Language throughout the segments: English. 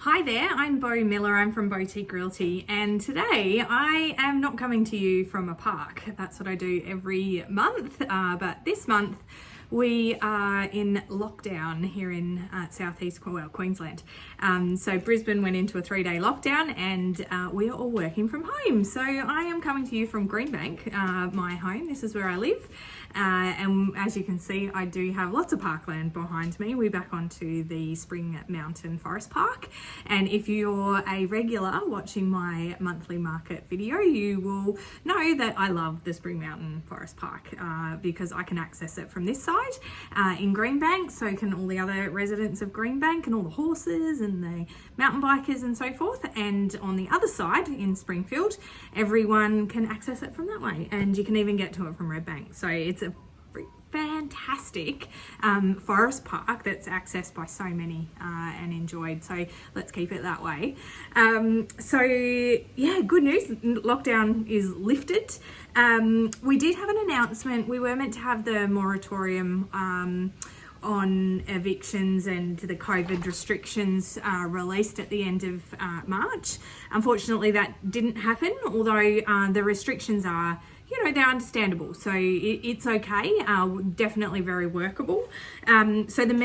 Hi there, I'm Bo Miller, I'm from Boutique Realty, and today I am not coming to you from a park. That's what I do every month, but this month we are in lockdown here in southeast Queensland. So Brisbane went into a 3-day lockdown and we are all working from home. So I am coming to you from Greenbank, my home. This is where I live. And as you can see, I do have lots of parkland behind me. We're back onto the Spring Mountain Forest Park. And if you're a regular watching my monthly market video, you will know that I love the Spring Mountain Forest Park because I can access it from this side in Greenbank. So can all the other residents of Greenbank and all the horses and the mountain bikers and so forth. And on the other side in Springfield, everyone can access it from that way. And you can even get to it from Redbank. So it's a fantastic forest park that's accessed by so many and enjoyed. So let's keep it that way. So yeah, good news. Lockdown is lifted. We did have an announcement. We were meant to have the moratorium on evictions and the COVID restrictions released at the end of March. Unfortunately, that didn't happen, although the restrictions are, they're understandable. So it's okay, definitely very workable. So the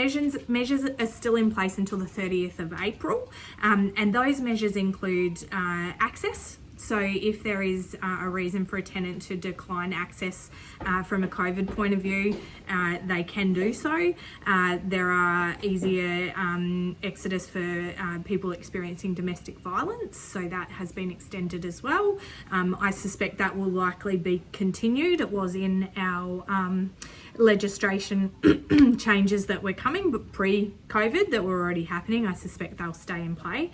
measures are still in place until the 30th of April. And those measures include access. So if there is a reason for a tenant to decline access from a COVID point of view, they can do so. There are easier exodus for people experiencing domestic violence, so that has been extended as well. I suspect that will likely be continued. It was in our legislation changes that were coming, but pre-COVID that were already happening. I suspect they'll stay in play.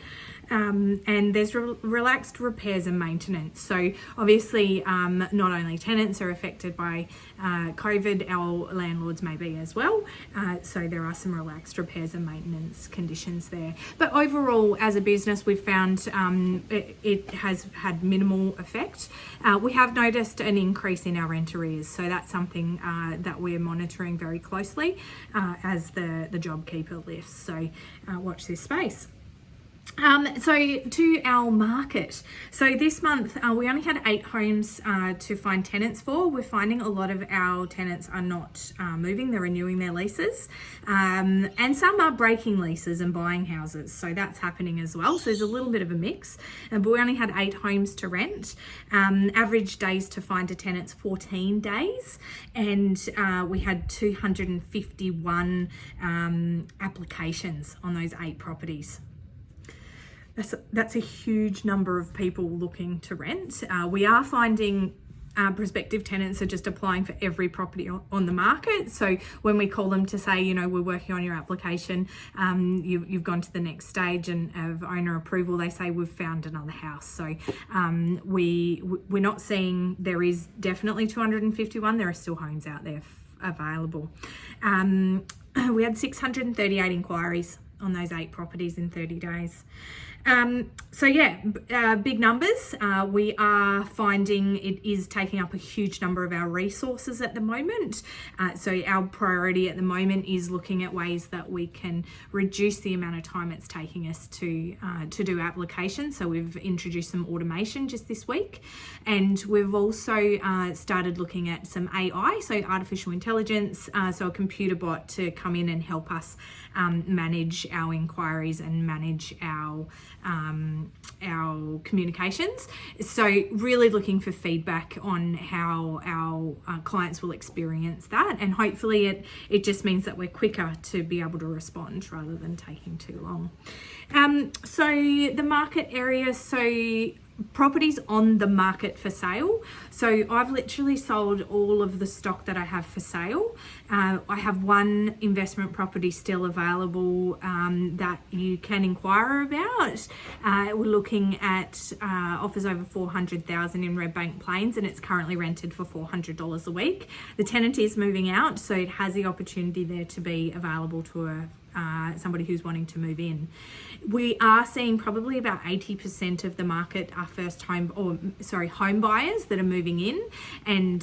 And there's relaxed repairs and maintenance. So obviously not only tenants are affected by COVID, our landlords may be as well. So there are some relaxed repairs and maintenance conditions there. But overall, as a business, we've found it has had minimal effect. We have noticed an increase in our rent arrears. So that's something that we're monitoring very closely as the JobKeeper lifts. So watch this space. So to our market. So this month we only had 8 homes to find tenants for. We're finding a lot of our tenants are not moving, they're renewing their leases. And some are breaking leases and buying houses. So that's happening as well. So there's a little bit of a mix. But we only had 8 homes to rent. Average days to find a tenant's 14 days. And we had 251 applications on those 8 properties. That's a huge number of people looking to rent. We are finding prospective tenants are just applying for every property on the market. So when we call them to say, we're working on your application, you've gone to the next stage and of owner approval, they say we've found another house. So we're not seeing, there is definitely 251. There are still homes out there available. We had 638 inquiries on those 8 properties in 30 days. So yeah, big numbers. We are finding it is taking up a huge number of our resources at the moment. So our priority at the moment is looking at ways that we can reduce the amount of time it's taking us to do applications. So we've introduced some automation just this week, and we've also started looking at some AI, so artificial intelligence, so a computer bot to come in and help us manage our inquiries and manage our communications. So really looking for feedback on how our clients will experience that, and hopefully it just means that we're quicker to be able to respond rather than taking too long. So the market area, so properties on the market for sale. So I've literally sold all of the stock that I have for sale. I have 1 investment property still available that you can inquire about. We're looking at offers over $400,000 in Redbank Plains, and it's currently rented for $400 a week. The tenant is moving out, so it has the opportunity there to be available to somebody who's wanting to move in. We are seeing probably about 80% of the market are home buyers that are moving in, and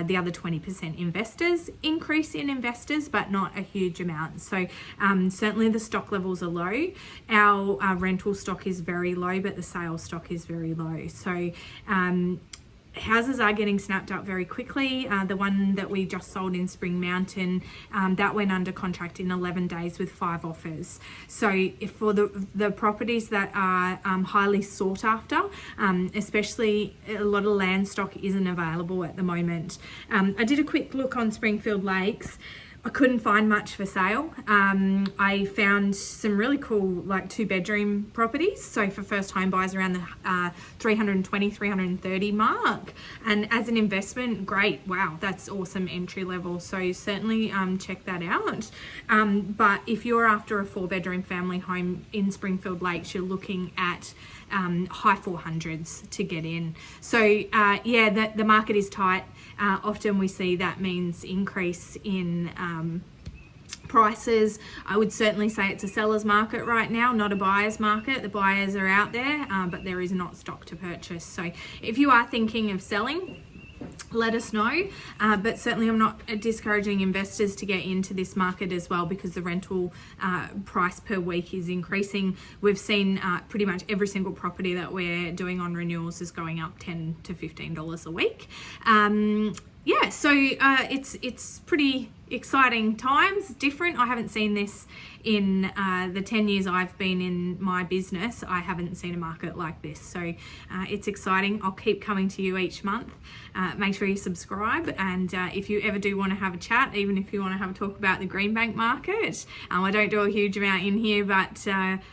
the other 20% investors. Increase in investors, but not a huge amount. So certainly the stock levels are low. Our rental stock is very low, but the sales stock is very low. So houses are getting snapped up very quickly. The one that we just sold in Spring Mountain, that went under contract in 11 days with 5 offers. So if for the properties that are highly sought after, especially a lot of land stock isn't available at the moment. I did a quick look on Springfield Lakes. I couldn't find much for sale. I found some really cool, like 2-bedroom properties. So for first home buyers around the 320, 330 mark. And as an investment, great. Wow, that's awesome entry level. So certainly check that out. But if you're after a 4-bedroom family home in Springfield Lakes, you're looking at high 400s to get in. So yeah, the market is tight. Often we see that means increase in prices. I would certainly say it's a seller's market right now, not a buyer's market. The buyers are out there, but there is not stock to purchase. So if you are thinking of selling, let us know, but certainly I'm not discouraging investors to get into this market as well, because the rental price per week is increasing. We've seen pretty much every single property that we're doing on renewals is going up $10 to $15 a week. Yeah, so it's pretty exciting times, different. I haven't seen this in the 10 years I've been in my business. I haven't seen a market like this. So it's exciting. I'll keep coming to you each month. Make sure you subscribe. And if you ever do want to have a chat, even if you want to have a talk about the Greenbank market, I don't do a huge amount in here, but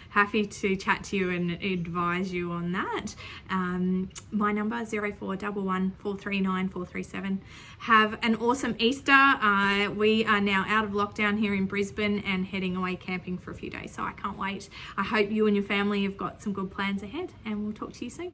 happy to chat to you and advise you on that. My number is 0411 439 437. Have an awesome Easter. We are now out of lockdown here in Brisbane and heading away camping for a few days, so I can't wait. I hope you and your family have got some good plans ahead, and we'll talk to you soon.